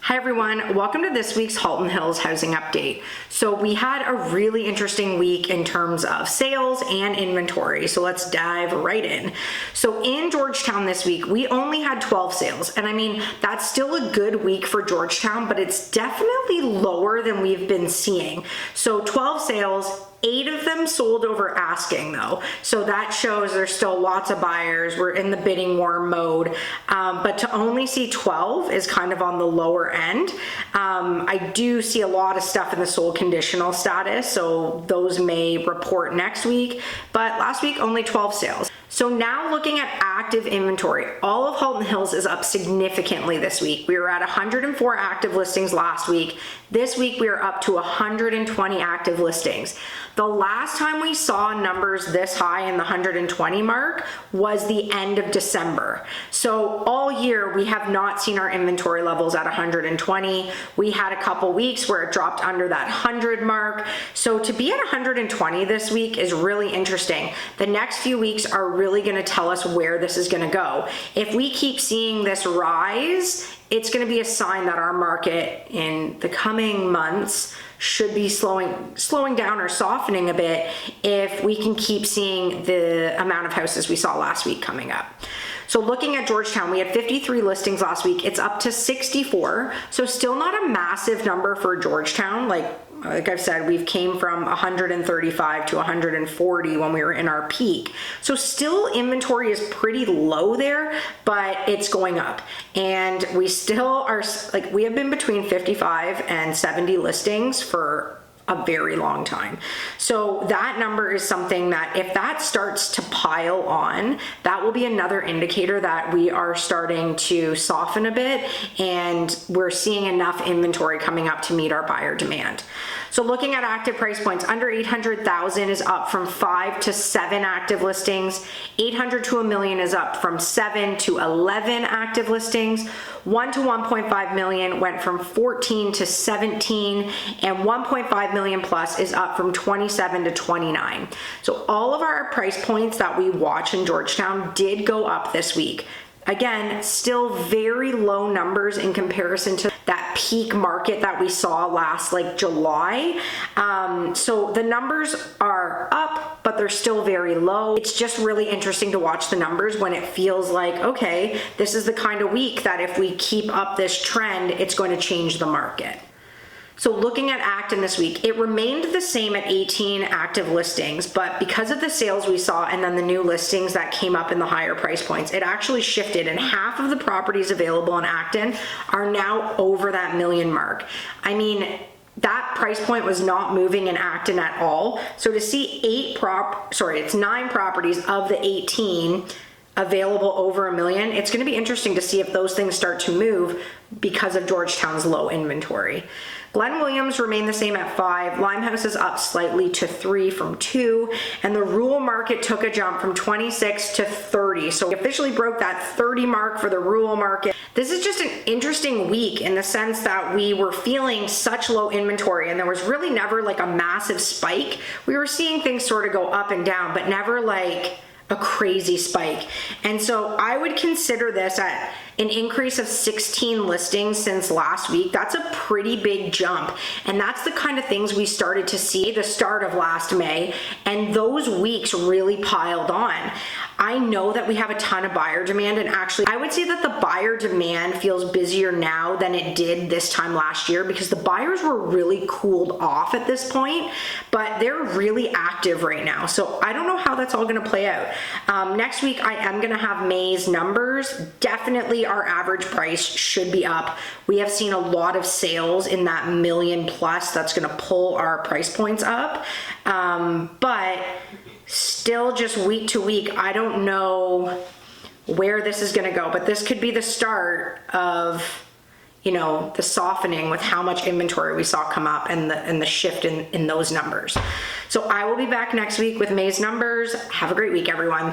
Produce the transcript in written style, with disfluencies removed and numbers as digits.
Hi everyone, welcome to this week's Halton Hills housing update. So we had a really interesting week in terms of sales and inventory, so let's dive right in. So in Georgetown this week, we only had 12 sales, and I mean, that's still a good week for Georgetown, but it's definitely lower than we've been seeing. So 12 sales, 8 of them sold over asking though. So that shows there's still lots of buyers. We're in the bidding war mode. But to only see 12 is kind of on the lower end. I do see a lot of stuff in the sold conditional status, so those may report next week. But last week, only 12 sales. So now looking at active inventory, all of Halton Hills is up significantly this week. We were at 104 active listings last week. This week we are up to 120 active listings. The last time we saw numbers this high in the 120 mark was the end of December. So all year we have not seen our inventory levels at 120. We had a couple weeks where it dropped under that 100 mark. So to be at 120 this week is really interesting. The next few weeks are really going to tell us where this is going to go. If we keep seeing this rise, it's going to be a sign that our market in the coming months should be slowing down or softening a bit if we can keep seeing the amount of houses we saw last week coming up. So looking at Georgetown, we had 53 listings last week. It's up to 64. So still not a massive number for Georgetown. Like I've said, we've came from 135 to 140 when we were in our peak. So still inventory is pretty low there, but it's going up. And we still are, like, we have been between 55 and 70 listings for a very long time. So that number is something that if that starts to pile on, that will be another indicator that we are starting to soften a bit and we're seeing enough inventory coming up to meet our buyer demand. So looking at active price points, under 800,000 is up from 5 to 7 active listings. 800 to $1 million is up from 7 to 11 active listings. 1 to 1.5 million went from 14 to 17, and 1.5 million plus is up from 27 to 29. So all of our price points that we watch in Georgetown did go up this week. Again, still very low numbers in comparison to that peak market that we saw last July. So the numbers are up, but they're still very low. It's just really interesting to watch the numbers when it feels like, okay, this is the kind of week that if we keep up this trend, it's going to change the market. So looking at Acton this week, it remained the same at 18 active listings, but because of the sales we saw and then the new listings that came up in the higher price points, it actually shifted, and half of the properties available in Acton are now over that $1 million mark. I mean, that price point was not moving in Acton at all. So to see 9 properties of the 18 available over $1 million, it's going to be interesting to see if those things start to move because of Georgetown's low inventory. Glen Williams remained the same at 5. Limehouse is up slightly to 3 from 2. And the rural market took a jump from 26 to 30. So we officially broke that 30 mark for the rural market. This is just an interesting week in the sense that we were feeling such low inventory and there was really never like a massive spike. We were seeing things sort of go up and down, but never like a crazy spike. And so I would consider this at an increase of 16 listings since last week. That's a pretty big jump. And that's the kind of things we started to see the start of last May. And those weeks really piled on. I know that we have a ton of buyer demand, and actually I would say that the buyer demand feels busier now than it did this time last year because the buyers were really cooled off at this point, but they're really active right now. So I don't know how that's all going to play out. Next week I am going to have May's numbers. Definitely our average price should be up. We have seen a lot of sales in that $1 million plus. That's going to pull our price points up. But still just week to week, I don't know where this is going to go, but this could be the start of, you know, the softening with how much inventory we saw come up and the shift in those numbers. So I will be back next week with May's numbers. Have a great week, everyone.